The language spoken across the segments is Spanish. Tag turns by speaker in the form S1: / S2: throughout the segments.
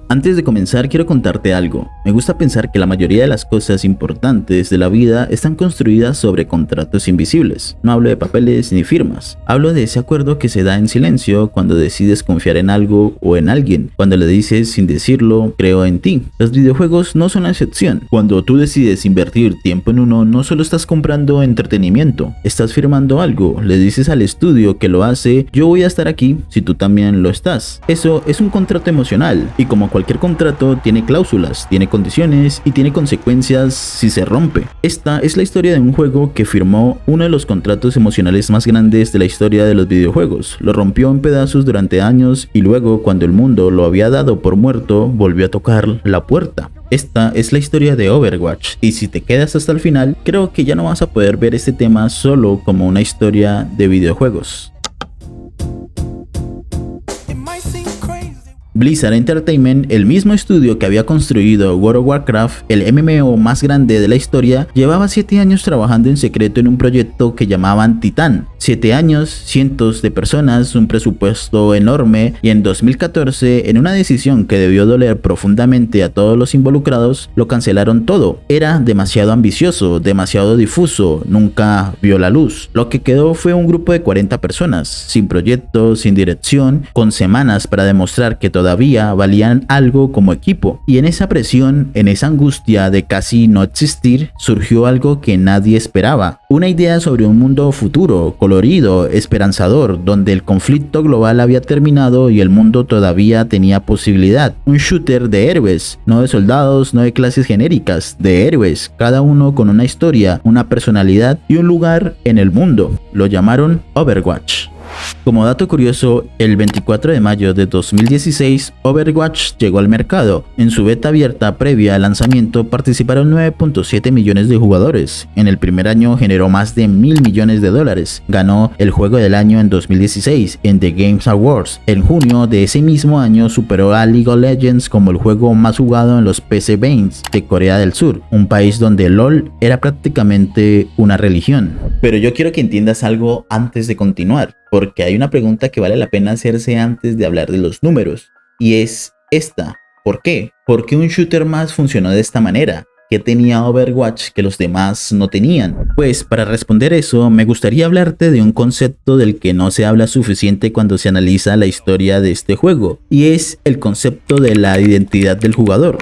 S1: Antes de comenzar quiero contarte algo. Me gusta pensar que la mayoría de las cosas importantes de la vida están construidas sobre contratos invisibles. No hablo de papeles ni firmas. Hablo de ese acuerdo que se da en silencio cuando decides confiar en algo o en alguien. Cuando le dices sin decirlo, creo en ti. Los videojuegos no son la excepción. Cuando tú decides invertir tiempo en uno, no solo estás comprando entretenimiento, estás firmando algo. Le dices al estudio que lo hace, yo voy a estar aquí si tú también lo estás. Eso es un contrato emocional y como cualquier contrato tiene cláusulas, tiene condiciones y tiene consecuencias si se rompe. Esta es la historia de un juego que firmó uno de los contratos emocionales más grandes de la historia de los videojuegos. Lo rompió en pedazos durante años y luego, cuando el mundo lo había dado por muerto, volvió a tocar la puerta. Esta es la historia de Overwatch, y si te quedas hasta el final, creo que ya no vas a poder ver este tema solo como una historia de videojuegos. Blizzard Entertainment, el mismo estudio que había construido World of Warcraft, el MMO más grande de la historia, llevaba 7 años trabajando en secreto en un proyecto que llamaban Titán. 7 años, cientos de personas, un presupuesto enorme, y en 2014, en una decisión que debió doler profundamente a todos los involucrados, lo cancelaron todo. Era demasiado ambicioso, demasiado difuso, nunca vio la luz. Lo que quedó fue un grupo de 40 personas, sin proyecto, sin dirección, con semanas para demostrar que todavía valían algo como equipo. Y en esa presión, en esa angustia de casi no existir, surgió algo que nadie esperaba. Una idea sobre un mundo futuro, colorido, esperanzador, donde el conflicto global había terminado y el mundo todavía tenía posibilidad. Un shooter de héroes, no de soldados, no de clases genéricas, de héroes, cada uno con una historia, una personalidad y un lugar en el mundo. Lo llamaron Overwatch. Como dato curioso, el 24 de mayo de 2016, Overwatch llegó al mercado. En su beta abierta previa al lanzamiento participaron 9.7 millones de jugadores. En el primer año generó más de $1.000 millones. Ganó el juego del año en 2016 en The Games Awards. En junio de ese mismo año superó a League of Legends como el juego más jugado en los PC Games de Corea del Sur, un país donde LOL era prácticamente una religión. Pero yo quiero que entiendas algo antes de continuar, porque hay una pregunta que vale la pena hacerse antes de hablar de los números, y es esta: ¿por qué? ¿Por qué un shooter más funcionó de esta manera? ¿Qué tenía Overwatch que los demás no tenían? Pues para responder eso, me gustaría hablarte de un concepto del que no se habla suficiente cuando se analiza la historia de este juego, y es el concepto de la identidad del jugador.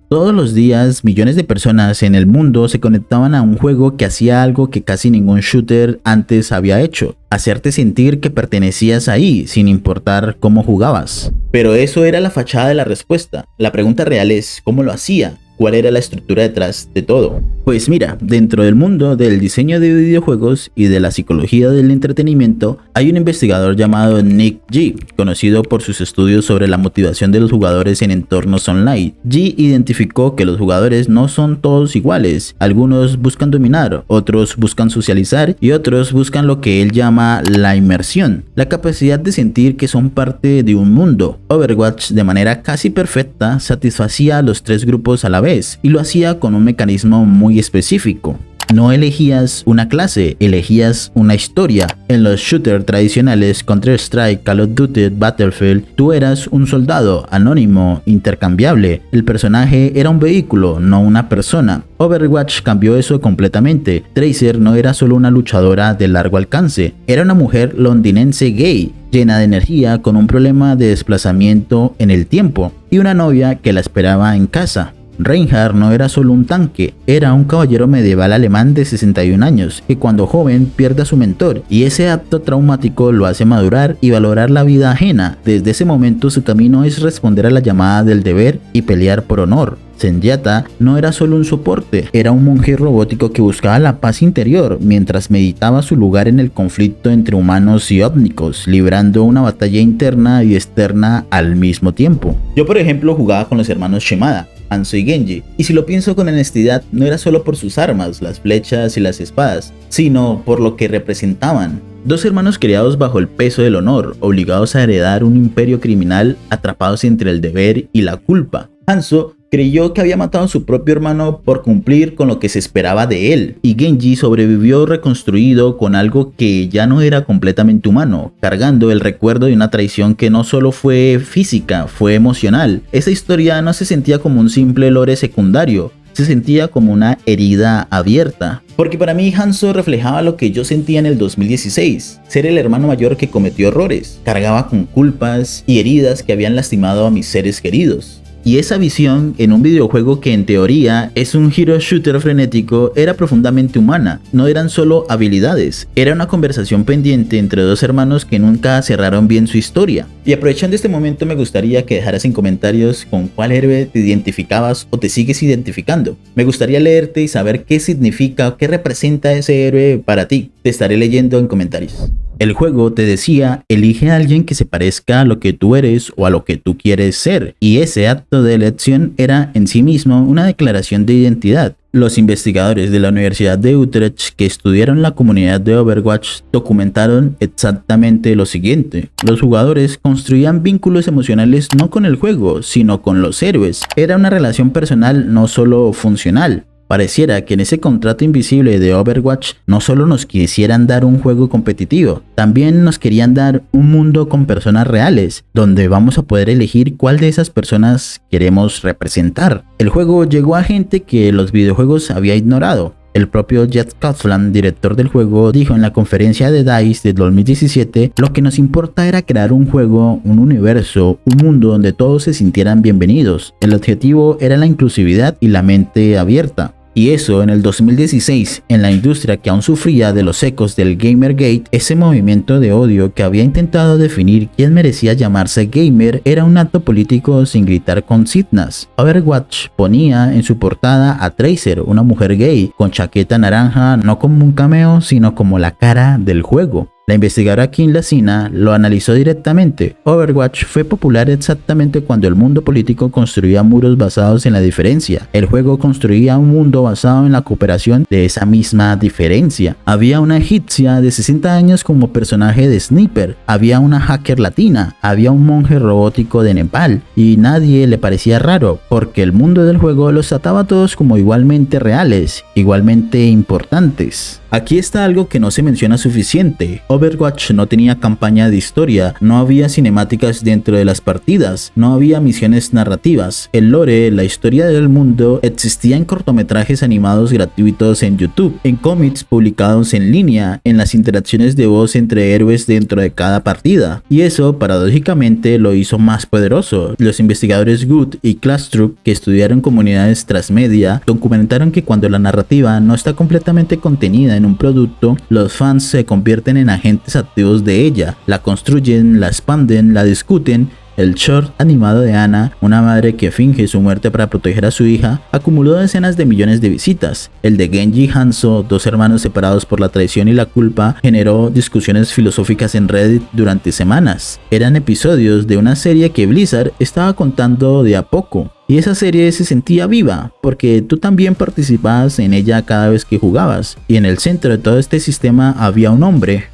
S1: Todos los días, millones de personas en el mundo se conectaban a un juego que hacía algo que casi ningún shooter antes había hecho: hacerte sentir que pertenecías ahí, sin importar cómo jugabas. Pero eso era la fachada de la respuesta. La pregunta real es, ¿cómo lo hacía? ¿Cuál era la estructura detrás de todo? Pues mira, dentro del mundo del diseño de videojuegos y de la psicología del entretenimiento, hay un investigador llamado Nick G, conocido por sus estudios sobre la motivación de los jugadores en entornos online. G identificó que los jugadores no son todos iguales. Algunos buscan dominar, otros buscan socializar y otros buscan lo que él llama la inmersión, la capacidad de sentir que son parte de un mundo. Overwatch, de manera casi perfecta, satisfacía a los 3 grupos a la vez, y lo hacía con un mecanismo muy específico. No elegías una clase, elegías una historia. En los shooters tradicionales, Counter-Strike, Call of Duty, Battlefield, tú eras un soldado, anónimo, intercambiable. El personaje era un vehículo, no una persona. Overwatch cambió eso completamente. Tracer no era solo una luchadora de largo alcance, era una mujer londinense gay, llena de energía, con un problema de desplazamiento en el tiempo, y una novia que la esperaba en casa. Reinhardt no era solo un tanque, era un caballero medieval alemán de 61 años que cuando joven pierde a su mentor, y ese acto traumático lo hace madurar y valorar la vida ajena. Desde ese momento su camino es responder a la llamada del deber y pelear por honor. Zenyatta no era solo un soporte, era un monje robótico que buscaba la paz interior mientras meditaba su lugar en el conflicto entre humanos y ómnicos, librando una batalla interna y externa al mismo tiempo. Yo, por ejemplo, jugaba con los hermanos Shimada, Hanzo y Genji, y si lo pienso con honestidad, no era solo por sus armas, las flechas y las espadas, sino por lo que representaban. 2 hermanos criados bajo el peso del honor, obligados a heredar un imperio criminal, atrapados entre el deber y la culpa. Hanzo creyó que había matado a su propio hermano por cumplir con lo que se esperaba de él, y Genji sobrevivió reconstruido con algo que ya no era completamente humano, cargando el recuerdo de una traición que no solo fue física, fue emocional. Esa historia no se sentía como un simple lore secundario, se sentía como una herida abierta. Porque para mí Hanzo reflejaba lo que yo sentía en el 2016, ser el hermano mayor que cometió errores, cargaba con culpas y heridas que habían lastimado a mis seres queridos. Y esa visión en un videojuego que en teoría es un hero shooter frenético era profundamente humana. No eran solo habilidades, era una conversación pendiente entre dos hermanos que nunca cerraron bien su historia. Y aprovechando este momento me gustaría que dejaras en comentarios con cuál héroe te identificabas o te sigues identificando. Me gustaría leerte y saber qué significa o qué representa ese héroe para ti. Te estaré leyendo en comentarios. El juego te decía, elige a alguien que se parezca a lo que tú eres o a lo que tú quieres ser, y ese acto de elección era en sí mismo una declaración de identidad. Los investigadores de la Universidad de Utrecht que estudiaron la comunidad de Overwatch documentaron exactamente lo siguiente. Los jugadores construían vínculos emocionales no con el juego, sino con los héroes. Era una relación personal, no solo funcional. Pareciera que en ese contrato invisible de Overwatch no solo nos quisieran dar un juego competitivo, también nos querían dar un mundo con personas reales, donde vamos a poder elegir cuál de esas personas queremos representar. El juego llegó a gente que los videojuegos había ignorado. El propio Jeff Kaplan, director del juego, dijo en la conferencia de DICE de 2017, lo que nos importa era crear un juego, un universo, un mundo donde todos se sintieran bienvenidos. El objetivo era la inclusividad y la mente abierta. Y eso en el 2016, en la industria que aún sufría de los ecos del Gamergate, ese movimiento de odio que había intentado definir quién merecía llamarse gamer era un acto político sin gritar consignas. Overwatch ponía en su portada a Tracer, una mujer gay, con chaqueta naranja, no como un cameo, sino como la cara del juego. La investigadora Kim Lacina lo analizó directamente. Overwatch fue popular exactamente cuando el mundo político construía muros basados en la diferencia. El juego construía un mundo basado en la cooperación de esa misma diferencia. Había una egipcia de 60 años como personaje de Sniper, había una hacker latina, había un monje robótico de Nepal, y nadie le parecía raro, porque el mundo del juego los trataba a todos como igualmente reales, igualmente importantes. Aquí está algo que no se menciona suficiente. Overwatch no tenía campaña de historia, no había cinemáticas dentro de las partidas, no había misiones narrativas. El lore, la historia del mundo, existía en cortometrajes animados gratuitos en YouTube, en cómics publicados en línea, en las interacciones de voz entre héroes dentro de cada partida. Y eso, paradójicamente, lo hizo más poderoso. Los investigadores Good y Klastrup, que estudiaron comunidades transmedia, documentaron que cuando la narrativa no está completamente contenida en un producto, los fans se convierten en agentes activos de ella, la construyen, la expanden, la discuten. El short animado de Ana, una madre que finge su muerte para proteger a su hija, acumuló decenas de millones de visitas. El de Genji y Hanzo, dos hermanos separados por la traición y la culpa, generó discusiones filosóficas en Reddit durante semanas. Eran episodios de una serie que Blizzard estaba contando de a poco. Y esa serie se sentía viva, porque tú también participabas en ella cada vez que jugabas. Y en el centro de todo este sistema había un hombre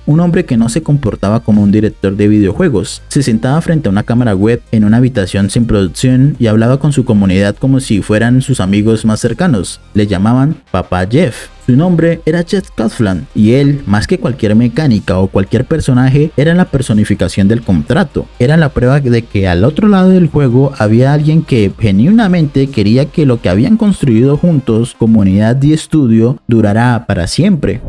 S1: que no se comportaba como un director de videojuegos. Se sentaba frente a una cámara web en una habitación sin producción y hablaba con su comunidad como si fueran sus amigos más cercanos. Le llamaban Papá Jeff. Su nombre era Jeff Kaplan, y él, más que cualquier mecánica o cualquier personaje, era la personificación del contrato. Era la prueba de que al otro lado del juego había alguien que genuinamente quería que lo que habían construido juntos, comunidad y estudio, durara para siempre.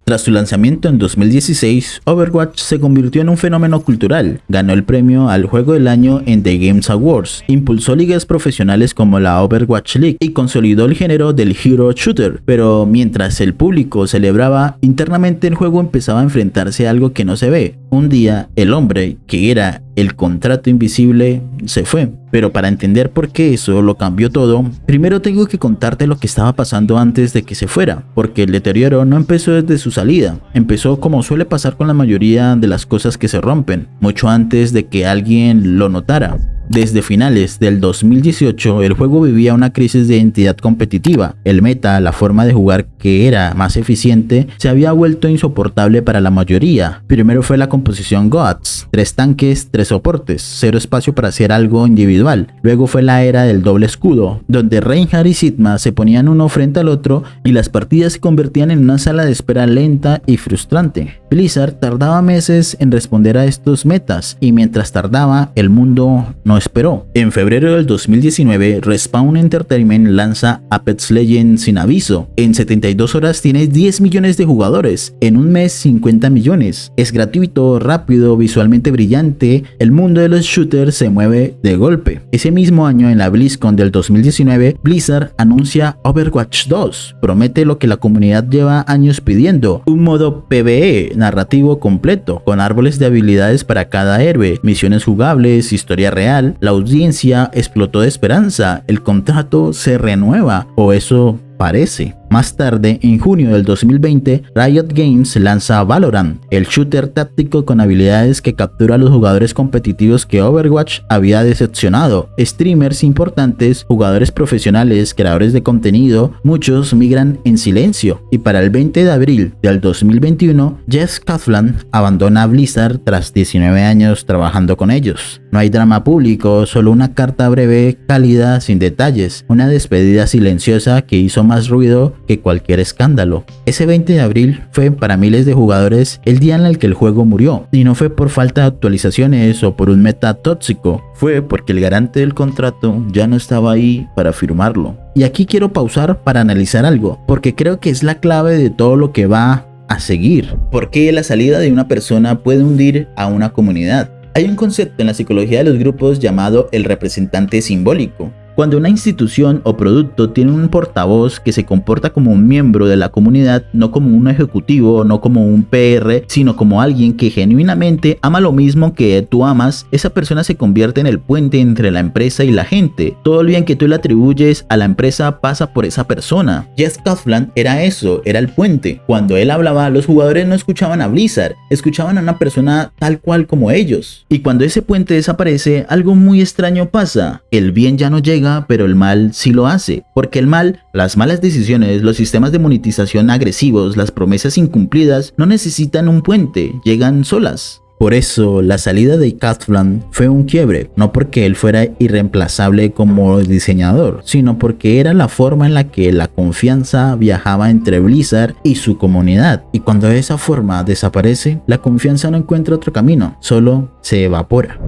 S1: Tras su lanzamiento en 2016, Overwatch se convirtió en un fenómeno cultural, ganó el premio al Juego del Año en The Games Awards, impulsó ligas profesionales como la Overwatch League y consolidó el género del Hero Shooter, pero mientras el público celebraba, internamente el juego empezaba a enfrentarse a algo que no se ve. Un día, el hombre, que era el contrato invisible, se fue. Pero para entender por qué eso lo cambió todo, primero tengo que contarte lo que estaba pasando antes de que se fuera, porque el deterioro no empezó desde su salida, empezó como suele pasar con la mayoría de las cosas que se rompen, mucho antes de que alguien lo notara. Desde finales del 2018, el juego vivía una crisis de identidad competitiva. El meta, la forma de jugar que era más eficiente, se había vuelto insoportable para la mayoría. Primero fue la composición GOATS, 3 tanques, 3 soportes, 0 espacio para hacer algo individual. Luego fue la era del doble escudo, donde Reinhardt y Sigma se ponían uno frente al otro y las partidas se convertían en una sala de espera lenta y frustrante. Blizzard tardaba meses en responder a estos metas y mientras tardaba, el mundo no esperó. En febrero del 2019, Respawn Entertainment lanza Apex Legends sin aviso. En 72 horas tienes 10 millones de jugadores, en un mes 50 millones. Es gratuito, rápido, visualmente brillante, el mundo de los shooters se mueve de golpe. Ese mismo año, en la BlizzCon del 2019, Blizzard anuncia Overwatch 2. Promete lo que la comunidad lleva años pidiendo, un modo PvE narrativo completo, con árboles de habilidades para cada héroe, misiones jugables, historia real. La audiencia explotó de esperanza, el contrato se renueva, o eso parece. Más tarde, en junio del 2020, Riot Games lanza Valorant, el shooter táctico con habilidades que captura a los jugadores competitivos que Overwatch había decepcionado. Streamers importantes, jugadores profesionales, creadores de contenido, muchos migran en silencio. Y para el 20 de abril del 2021, Jeff Kaplan abandona a Blizzard tras 19 años trabajando con ellos. No hay drama público, solo una carta breve, cálida, sin detalles, una despedida silenciosa que hizo más ruido que cualquier escándalo. Ese 20 de abril fue para miles de jugadores el día en el que el juego murió, y no fue por falta de actualizaciones o por un meta tóxico, fue porque el garante del contrato ya no estaba ahí para firmarlo. Y aquí quiero pausar para analizar algo, porque creo que es la clave de todo lo que va a seguir. ¿Por qué la salida de una persona puede hundir a una comunidad? Hay un concepto en la psicología de los grupos llamado el representante simbólico. Cuando una institución o producto tiene un portavoz que se comporta como un miembro de la comunidad, no como un ejecutivo, no como un PR, sino como alguien que genuinamente ama lo mismo que tú amas, esa persona se convierte en el puente entre la empresa y la gente. Todo el bien que tú le atribuyes a la empresa pasa por esa persona. Jeff Kaplan era eso, era el puente. Cuando él hablaba, los jugadores no escuchaban a Blizzard, escuchaban a una persona tal cual como ellos. Y cuando ese puente desaparece, algo muy extraño pasa. El bien ya no llega, pero el mal sí lo hace, porque el mal, las malas decisiones, los sistemas de monetización agresivos, las promesas incumplidas, no necesitan un puente, llegan solas. Por eso, la salida de Kaplan fue un quiebre, no porque él fuera irreemplazable como diseñador, sino porque era la forma en la que la confianza viajaba entre Blizzard y su comunidad. Y cuando esa forma desaparece, la confianza no encuentra otro camino, solo se evapora.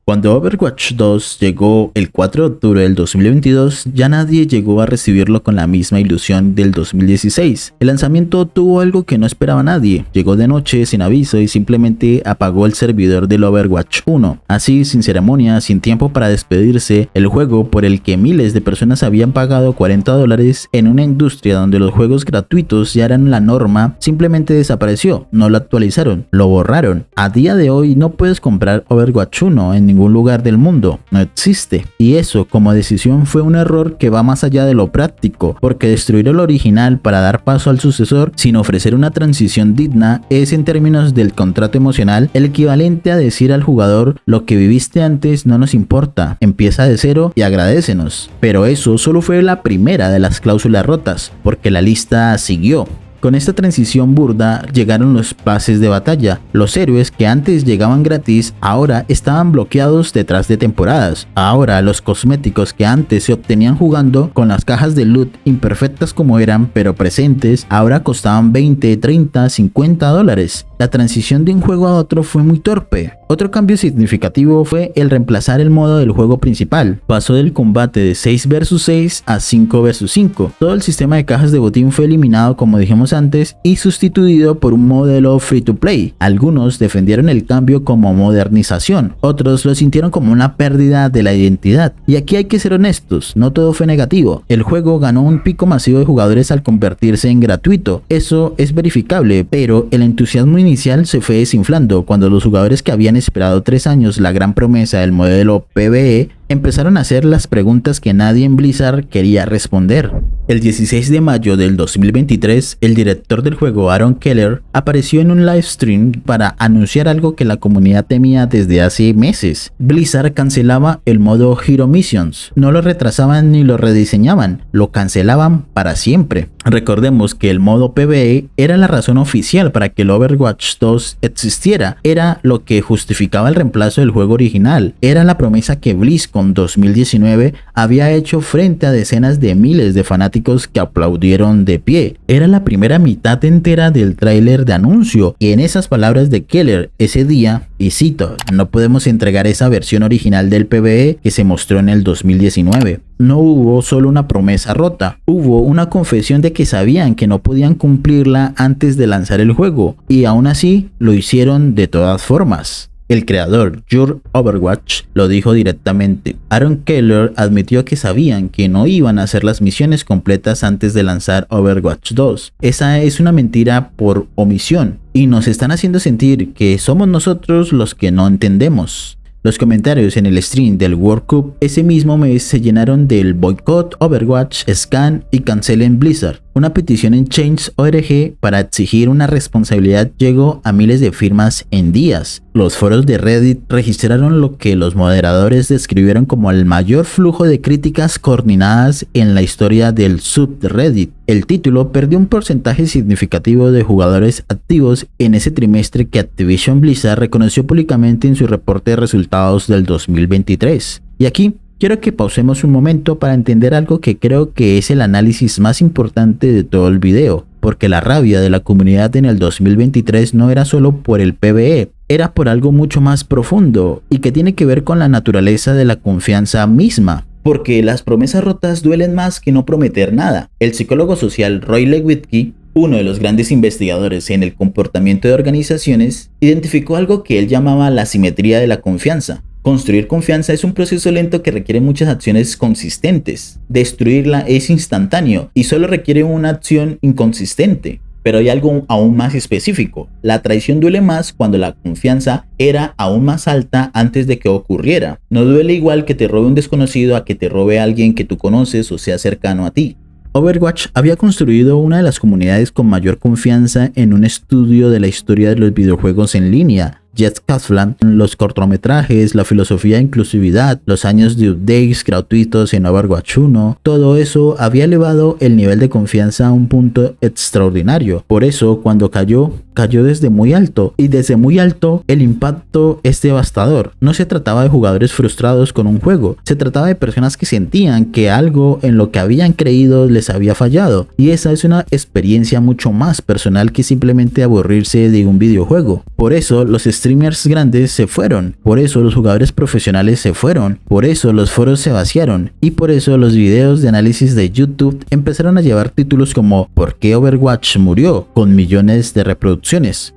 S1: Cuando Overwatch 2 llegó el 4 de octubre del 2022, ya nadie llegó a recibirlo con la misma ilusión del 2016. El lanzamiento tuvo algo que no esperaba nadie. Llegó de noche, sin aviso, y simplemente apagó el servidor del Overwatch 1. Así, sin ceremonia, sin tiempo para despedirse, el juego por el que miles de personas habían pagado $40 en una industria donde los juegos gratuitos ya eran la norma, simplemente desapareció. No lo actualizaron, lo borraron. A día de hoy no puedes comprar Overwatch 1 en ningún lugar del mundo, no existe. Y eso como decisión fue un error que va más allá de lo práctico, porque destruir el original para dar paso al sucesor sin ofrecer una transición digna es, en términos del contrato emocional, el equivalente a decir al jugador: lo que viviste antes no nos importa, empieza de cero y agradécenos. Pero eso solo fue la primera de las cláusulas rotas, porque la lista siguió. Con esta transición burda llegaron los pases de batalla. Los héroes que antes llegaban gratis ahora estaban bloqueados detrás de temporadas. Ahora los cosméticos que antes se obtenían jugando con las cajas de loot, imperfectas como eran pero presentes, ahora costaban $20, $30, $50. La transición de un juego a otro fue muy torpe. Otro cambio significativo fue el reemplazar el modo del juego principal. Pasó del combate de 6 vs 6 a 5 vs 5. Todo el sistema de cajas de botín fue eliminado, como dijimos antes, y sustituido por un modelo free to play. Algunos defendieron el cambio como modernización, otros lo sintieron como una pérdida de la identidad. Y aquí hay que ser honestos, no todo fue negativo. El juego ganó un pico masivo de jugadores al convertirse en gratuito. Eso es verificable, pero el entusiasmo inicial se fue desinflando cuando los jugadores que habían esperado 3 años la gran promesa del modelo PvE empezaron a hacer las preguntas que nadie en Blizzard quería responder. El 16 de mayo del 2023, el director del juego Aaron Keller apareció en un live stream para anunciar algo que la comunidad temía desde hace meses. Blizzard cancelaba el modo Hero Missions, no lo retrasaban ni lo rediseñaban, lo cancelaban para siempre. Recordemos que el modo PvE era la razón oficial para que el Overwatch 2 existiera, era lo que justificaba el reemplazo del juego original, era la promesa que BlizzCon 2019 había hecho frente a decenas de miles de fanáticos que aplaudieron de pie. Era la primera mitad entera del tráiler de anuncio y en esas palabras de Keller ese día, y cito, no podemos entregar esa versión original del PvE que se mostró en el 2019. No hubo solo una promesa rota, hubo una confesión de que sabían que no podían cumplirla antes de lanzar el juego, y aún así lo hicieron de todas formas. El creador, Your Overwatch, lo dijo directamente. Aaron Keller admitió que sabían que no iban a hacer las misiones completas antes de lanzar Overwatch 2. Esa es una mentira por omisión, y nos están haciendo sentir que somos nosotros los que no entendemos. Los comentarios en el stream del World Cup ese mismo mes se llenaron del boicot Overwatch, Scan y cancelen Blizzard. Una petición en Change.org para exigir una responsabilidad llegó a miles de firmas en días. Los foros de Reddit registraron lo que los moderadores describieron como el mayor flujo de críticas coordinadas en la historia del subreddit. El título perdió un porcentaje significativo de jugadores activos en ese trimestre que Activision Blizzard reconoció públicamente en su reporte de resultados del 2023. Y aquí quiero que pausemos un momento para entender algo que creo que es el análisis más importante de todo el video, porque la rabia de la comunidad en el 2023 no era solo por el PvE, era por algo mucho más profundo y que tiene que ver con la naturaleza de la confianza misma. Porque las promesas rotas duelen más que no prometer nada. El psicólogo social Roy Lewicki, uno de los grandes investigadores en el comportamiento de organizaciones, identificó algo que él llamaba la simetría de la confianza. Construir confianza es un proceso lento que requiere muchas acciones consistentes. Destruirla es instantáneo y solo requiere una acción inconsistente. Pero hay algo aún más específico. La traición duele más cuando la confianza era aún más alta antes de que ocurriera. No duele igual que te robe un desconocido a que te robe alguien que tú conoces o sea cercano a ti. Overwatch había construido una de las comunidades con mayor confianza en un estudio de la historia de los videojuegos en línea. Jeff Kaplan, los cortometrajes, la filosofía de inclusividad, los años de updates gratuitos en Overwatch 1, todo eso había elevado el nivel de confianza a un punto extraordinario. Por eso, cuando cayó desde muy alto, y desde muy alto el impacto es devastador. No se trataba de jugadores frustrados con un juego, se trataba de personas que sentían que algo en lo que habían creído les había fallado, y esa es una experiencia mucho más personal que simplemente aburrirse de un videojuego. Por eso los streamers grandes se fueron, por eso los jugadores profesionales se fueron, por eso los foros se vaciaron, y por eso los videos de análisis de YouTube empezaron a llevar títulos como ¿por qué Overwatch murió?, con millones de reproducciones.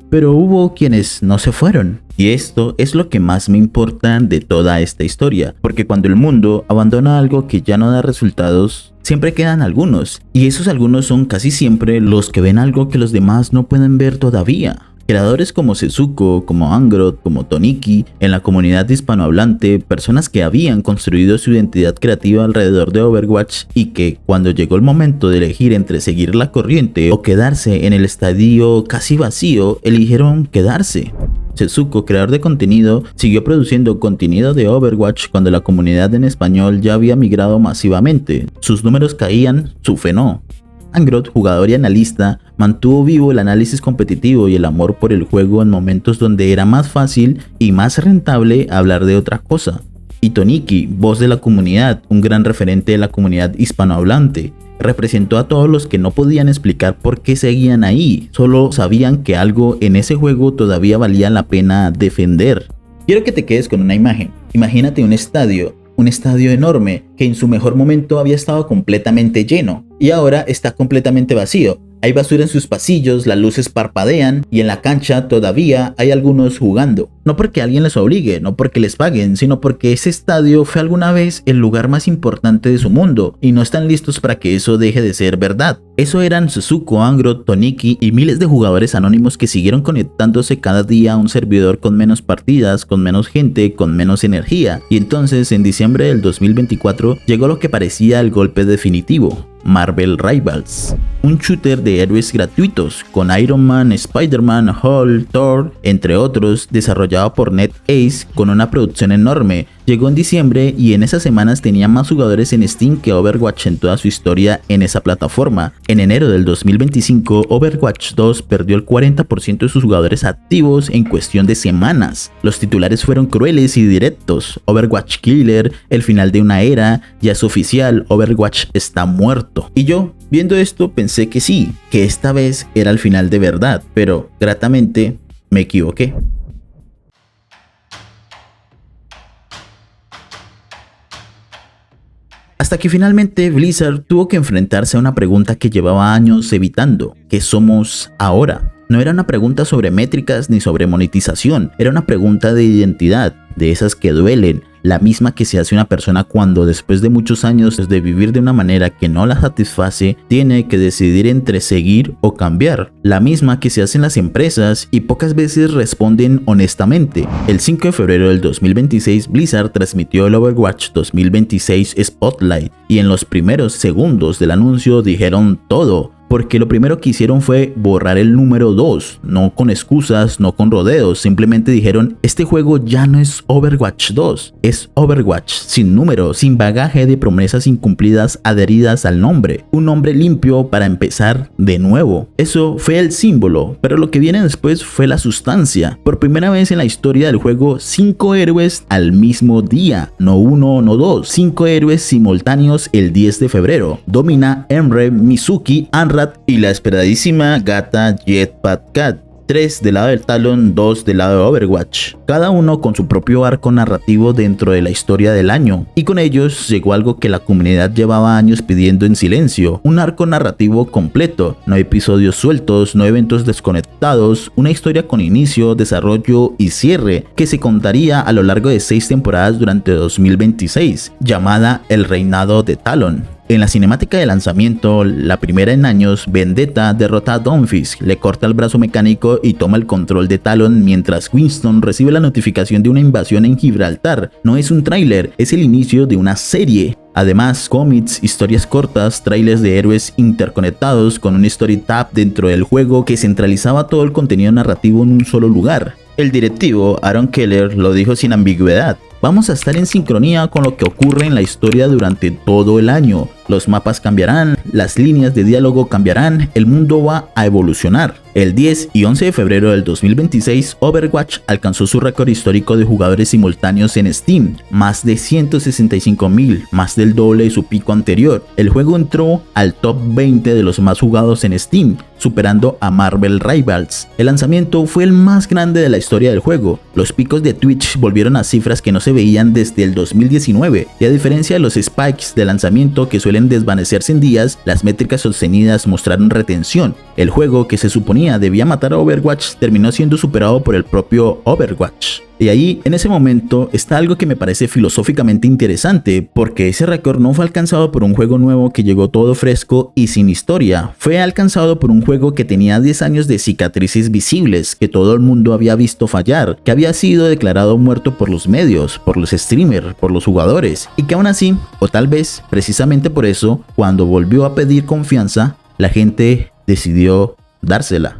S1: Pero hubo quienes no se fueron. Y esto es lo que más me importa de toda esta historia, porque cuando el mundo abandona algo que ya no da resultados, siempre quedan algunos, y esos algunos son casi siempre los que ven algo que los demás no pueden ver todavía. Creadores como Setsuko, como Angrod, como Toniki, en la comunidad hispanohablante, personas que habían construido su identidad creativa alrededor de Overwatch y que, cuando llegó el momento de elegir entre seguir la corriente o quedarse en el estadio casi vacío, eligieron quedarse. Setsuko, creador de contenido, siguió produciendo contenido de Overwatch cuando la comunidad en español ya había migrado masivamente. Sus números caían, su fe no. Angrod, jugador y analista, mantuvo vivo el análisis competitivo y el amor por el juego en momentos donde era más fácil y más rentable hablar de otra cosa. Y Toniki, voz de la comunidad, un gran referente de la comunidad hispanohablante, representó a todos los que no podían explicar por qué seguían ahí, solo sabían que algo en ese juego todavía valía la pena defender. Quiero que te quedes con una imagen. Imagínate un estadio enorme que en su mejor momento había estado completamente lleno y ahora está completamente vacío. Hay basura en sus pasillos, las luces parpadean y en la cancha todavía hay algunos jugando. No porque alguien les obligue, no porque les paguen, sino porque ese estadio fue alguna vez el lugar más importante de su mundo y no están listos para que eso deje de ser verdad. Eso eran Setsuko, Angrod, Toniki y miles de jugadores anónimos que siguieron conectándose cada día a un servidor con menos partidas, con menos gente, con menos energía. Y entonces en diciembre del 2024 llegó lo que parecía el golpe definitivo. Marvel Rivals, un shooter de héroes gratuitos con Iron Man, Spider-Man, Hulk, Thor, entre otros, desarrollado por NetEase con una producción enorme. Llegó en diciembre y en esas semanas tenía más jugadores en Steam que Overwatch en toda su historia en esa plataforma. En enero del 2025, Overwatch 2 perdió el 40% de sus jugadores activos en cuestión de semanas. Los titulares fueron crueles y directos: Overwatch Killer, el final de una era, ya es oficial, Overwatch está muerto. Y yo, viendo esto, pensé que sí, que esta vez era el final de verdad, pero gratamente me equivoqué. Hasta que finalmente Blizzard tuvo que enfrentarse a una pregunta que llevaba años evitando: ¿qué somos ahora? No era una pregunta sobre métricas ni sobre monetización, era una pregunta de identidad, de esas que duelen, la misma que se hace una persona cuando después de muchos años de vivir de una manera que no la satisface, tiene que decidir entre seguir o cambiar, la misma que se hacen las empresas y pocas veces responden honestamente. El 5 de febrero del 2026, Blizzard transmitió el Overwatch 2026 Spotlight y en los primeros segundos del anuncio dijeron todo. Porque lo primero que hicieron fue borrar el número 2, no con excusas, no con rodeos, simplemente dijeron: este juego ya no es Overwatch 2, es Overwatch sin número, sin bagaje de promesas incumplidas adheridas al nombre, un nombre limpio para empezar de nuevo. Eso fue el símbolo, pero lo que viene después fue la sustancia. Por primera vez en la historia del juego, 5 héroes al mismo día, no uno, no dos, 5 héroes simultáneos el 10 de febrero. Domina, Emre, Mizuki, Anra y la esperadísima gata Jetpack Cat. 3 del lado del Talon, 2 del lado de Overwatch, cada uno con su propio arco narrativo dentro de la historia del año, y con ellos llegó algo que la comunidad llevaba años pidiendo en silencio: un arco narrativo completo, no episodios sueltos, no eventos desconectados, una historia con inicio, desarrollo y cierre que se contaría a lo largo de 6 temporadas durante 2026, llamada El Reinado de Talon. En la cinemática de lanzamiento, la primera en años, Vendetta derrota a Dawnfist, le corta el brazo mecánico y toma el control de Talon mientras Winston recibe la notificación de una invasión en Gibraltar. No es un tráiler, es el inicio de una serie. Además, cómics, historias cortas, trailers de héroes interconectados con un story tab dentro del juego que centralizaba todo el contenido narrativo en un solo lugar. El directivo Aaron Keller lo dijo sin ambigüedad: vamos a estar en sincronía con lo que ocurre en la historia durante todo el año. Los mapas cambiarán, las líneas de diálogo cambiarán, el mundo va a evolucionar. El 10 y 11 de febrero del 2026, Overwatch alcanzó su récord histórico de jugadores simultáneos en Steam, más de 165,000, más del doble de su pico anterior. El juego entró al top 20 de los más jugados en Steam, superando a Marvel Rivals. El lanzamiento fue el más grande de la historia del juego. Los picos de Twitch volvieron a cifras que no se veían desde el 2019, y a diferencia de los spikes de lanzamiento que suelen desvanecerse en días, las métricas sostenidas mostraron retención. El juego, que se suponía debía matar a Overwatch, terminó siendo superado por el propio Overwatch. Y ahí, en ese momento, está algo que me parece filosóficamente interesante, porque ese récord no fue alcanzado por un juego nuevo que llegó todo fresco y sin historia. Fue alcanzado por un juego que tenía 10 años de cicatrices visibles, que todo el mundo había visto fallar, que había sido declarado muerto por los medios, por los streamers, por los jugadores, y que aún así, o tal vez precisamente por eso, cuando volvió a pedir confianza, la gente decidió dársela.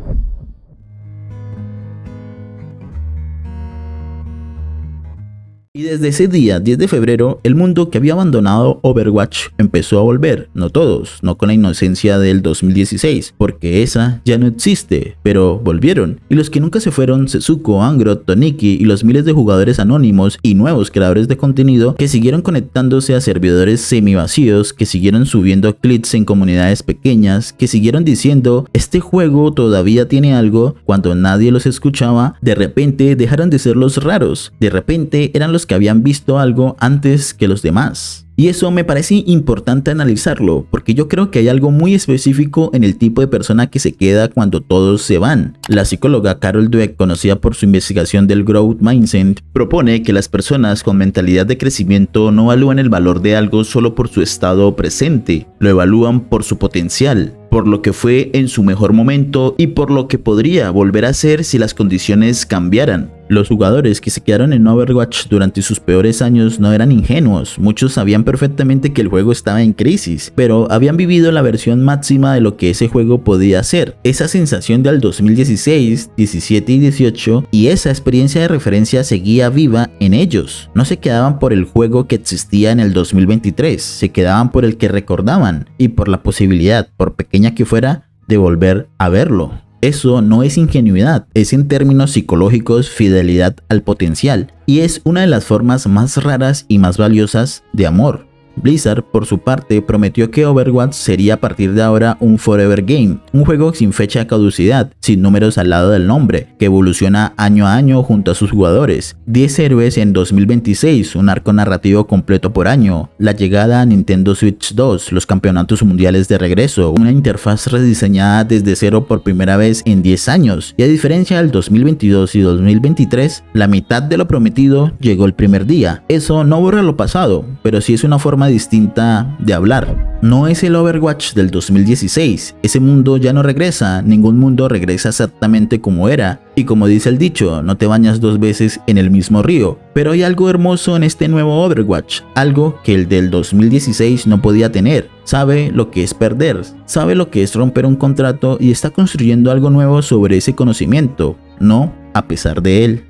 S1: Y desde ese día, 10 de febrero, el mundo que había abandonado Overwatch empezó a volver. No todos, no con la inocencia del 2016, porque esa ya no existe, pero volvieron. Y los que nunca se fueron: Setsuko, Angrod, Toniki y los miles de jugadores anónimos y nuevos creadores de contenido que siguieron conectándose a servidores semivacíos, que siguieron subiendo clips en comunidades pequeñas, que siguieron diciendo: este juego todavía tiene algo. Cuando nadie los escuchaba, de repente dejaron de ser los raros, de repente eran los que habían visto algo antes que los demás. Y eso me parece importante analizarlo, porque yo creo que hay algo muy específico en el tipo de persona que se queda cuando todos se van. La psicóloga Carol Dweck, conocida por su investigación del Growth Mindset, propone que las personas con mentalidad de crecimiento no evalúan el valor de algo solo por su estado presente, lo evalúan por su potencial, por lo que fue en su mejor momento y por lo que podría volver a ser si las condiciones cambiaran. Los jugadores que se quedaron en Overwatch durante sus peores años no eran ingenuos, muchos sabían perfectamente que el juego estaba en crisis, pero habían vivido la versión máxima de lo que ese juego podía hacer. Esa sensación del 2016, 17 y 18 y esa experiencia de referencia seguía viva en ellos. No se quedaban por el juego que existía en el 2023, se quedaban por el que recordaban y por la posibilidad, por pequeña que fuera, de volver a verlo. Eso no es ingenuidad, es en términos psicológicos fidelidad al potencial, y es una de las formas más raras y más valiosas de amor. Blizzard, por su parte, prometió que Overwatch sería a partir de ahora un forever game, un juego sin fecha de caducidad, sin números al lado del nombre, que evoluciona año a año junto a sus jugadores. 10 héroes en 2026, un arco narrativo completo por año, la llegada a Nintendo Switch 2, los campeonatos mundiales de regreso, una interfaz rediseñada desde cero por primera vez en 10 años, y a diferencia del 2022 y 2023, la mitad de lo prometido llegó el primer día. Eso no borra lo pasado, pero sí es una forma distinta de hablar. No es el Overwatch del 2016, ese mundo ya no regresa, ningún mundo regresa exactamente como era, y como dice el dicho, no te bañas dos veces en el mismo río, pero hay algo hermoso en este nuevo Overwatch, algo que el del 2016 no podía tener. Sabe lo que es perder, sabe lo que es romper un contrato y está construyendo algo nuevo sobre ese conocimiento, no a pesar de él.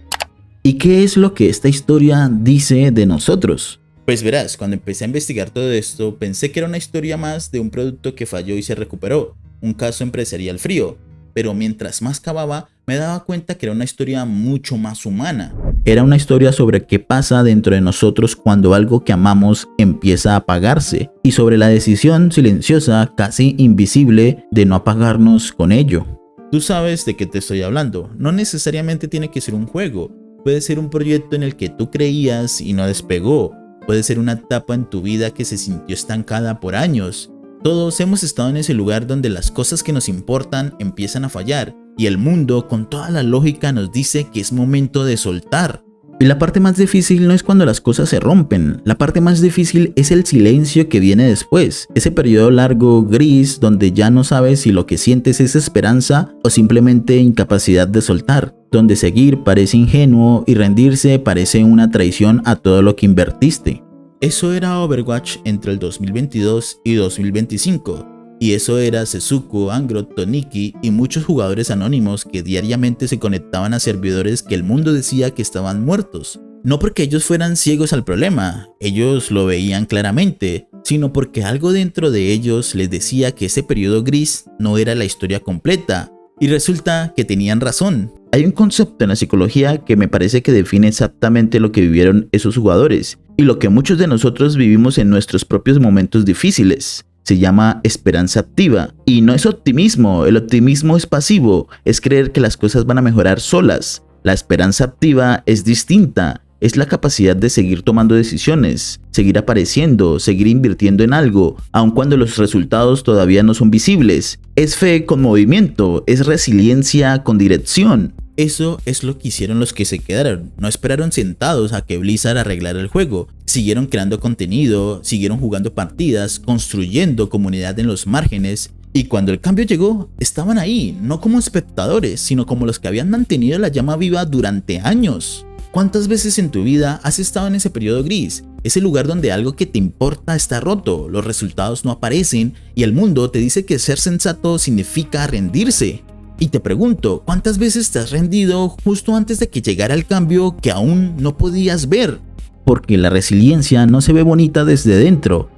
S1: ¿Y qué es lo que esta historia dice de nosotros? Pues verás, cuando empecé a investigar todo esto, pensé que era una historia más de un producto que falló y se recuperó, un caso empresarial frío, pero mientras más cavaba, me daba cuenta que era una historia mucho más humana. Era una historia sobre qué pasa dentro de nosotros cuando algo que amamos empieza a apagarse, y sobre la decisión silenciosa, casi invisible, de no apagarnos con ello. Tú sabes de qué te estoy hablando, no necesariamente tiene que ser un juego, puede ser un proyecto en el que tú creías y no despegó. Puede ser una etapa en tu vida que se sintió estancada por años. Todos hemos estado en ese lugar donde las cosas que nos importan empiezan a fallar y el mundo con toda la lógica nos dice que es momento de soltar. Y la parte más difícil no es cuando las cosas se rompen, la parte más difícil es el silencio que viene después, ese periodo largo gris donde ya no sabes si lo que sientes es esperanza o simplemente incapacidad de soltar, donde seguir parece ingenuo y rendirse parece una traición a todo lo que invertiste. Eso era Overwatch entre el 2022 y 2025. Y eso era Setsuko, Angrod, Toniki y muchos jugadores anónimos que diariamente se conectaban a servidores que el mundo decía que estaban muertos. No porque ellos fueran ciegos al problema, ellos lo veían claramente, sino porque algo dentro de ellos les decía que ese periodo gris no era la historia completa. Y resulta que tenían razón. Hay un concepto en la psicología que me parece que define exactamente lo que vivieron esos jugadores y lo que muchos de nosotros vivimos en nuestros propios momentos difíciles. Se llama esperanza activa y no es optimismo, el optimismo es pasivo, es creer que las cosas van a mejorar solas. La esperanza activa es distinta, es la capacidad de seguir tomando decisiones, seguir apareciendo, seguir invirtiendo en algo, aun cuando los resultados todavía no son visibles. Es fe con movimiento, es resiliencia con dirección. Eso es lo que hicieron los que se quedaron, no esperaron sentados a que Blizzard arreglara el juego, siguieron creando contenido, siguieron jugando partidas, construyendo comunidad en los márgenes, y cuando el cambio llegó, estaban ahí, no como espectadores, sino como los que habían mantenido la llama viva durante años. ¿Cuántas veces en tu vida has estado en ese periodo gris? Ese lugar donde algo que te importa está roto, los resultados no aparecen y el mundo te dice que ser sensato significa rendirse. Y te pregunto, ¿cuántas veces te has rendido justo antes de que llegara el cambio que aún no podías ver? Porque la resiliencia no se ve bonita desde dentro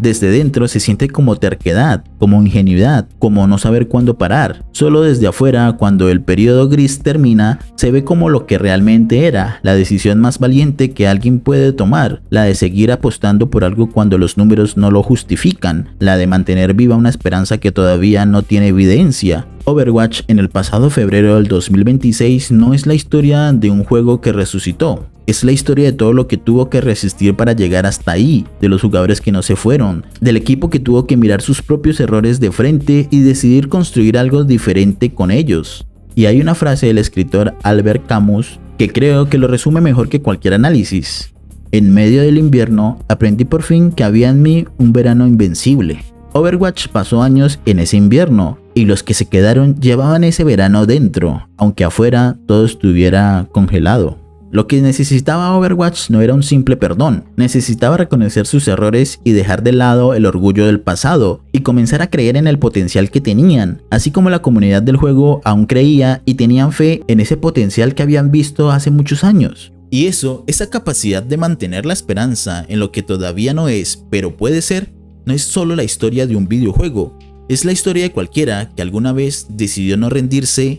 S1: se siente como terquedad, como ingenuidad, como no saber cuándo parar. Solo desde afuera, cuando el periodo gris termina, se ve como lo que realmente era, la decisión más valiente que alguien puede tomar, la de seguir apostando por algo cuando los números no lo justifican, la de mantener viva una esperanza que todavía no tiene evidencia. Overwatch en el pasado febrero del 2026 no es la historia de un juego que resucitó. Es la historia de todo lo que tuvo que resistir para llegar hasta ahí, de los jugadores que no se fueron, del equipo que tuvo que mirar sus propios errores de frente y decidir construir algo diferente con ellos. Y hay una frase del escritor Albert Camus que creo que lo resume mejor que cualquier análisis. En medio del invierno, aprendí por fin que había en mí un verano invencible. Overwatch pasó años en ese invierno, y los que se quedaron llevaban ese verano dentro, aunque afuera todo estuviera congelado. Lo que necesitaba Overwatch no era un simple perdón, necesitaba reconocer sus errores y dejar de lado el orgullo del pasado y comenzar a creer en el potencial que tenían, así como la comunidad del juego aún creía y tenían fe en ese potencial que habían visto hace muchos años. Y esa capacidad de mantener la esperanza en lo que todavía no es, pero puede ser, no es solo la historia de un videojuego, es la historia de cualquiera que alguna vez decidió no rendirse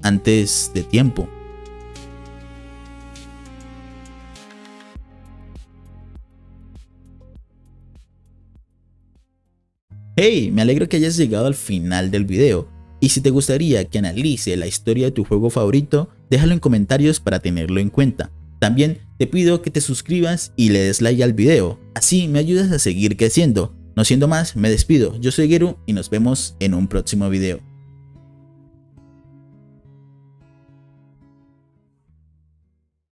S1: antes de tiempo. Hey, me alegro que hayas llegado al final del video, y si te gustaría que analice la historia de tu juego favorito, déjalo en comentarios para tenerlo en cuenta. También te pido que te suscribas y le des like al video, así me ayudas a seguir creciendo. No siendo más, me despido, yo soy Geru y nos vemos en un próximo video.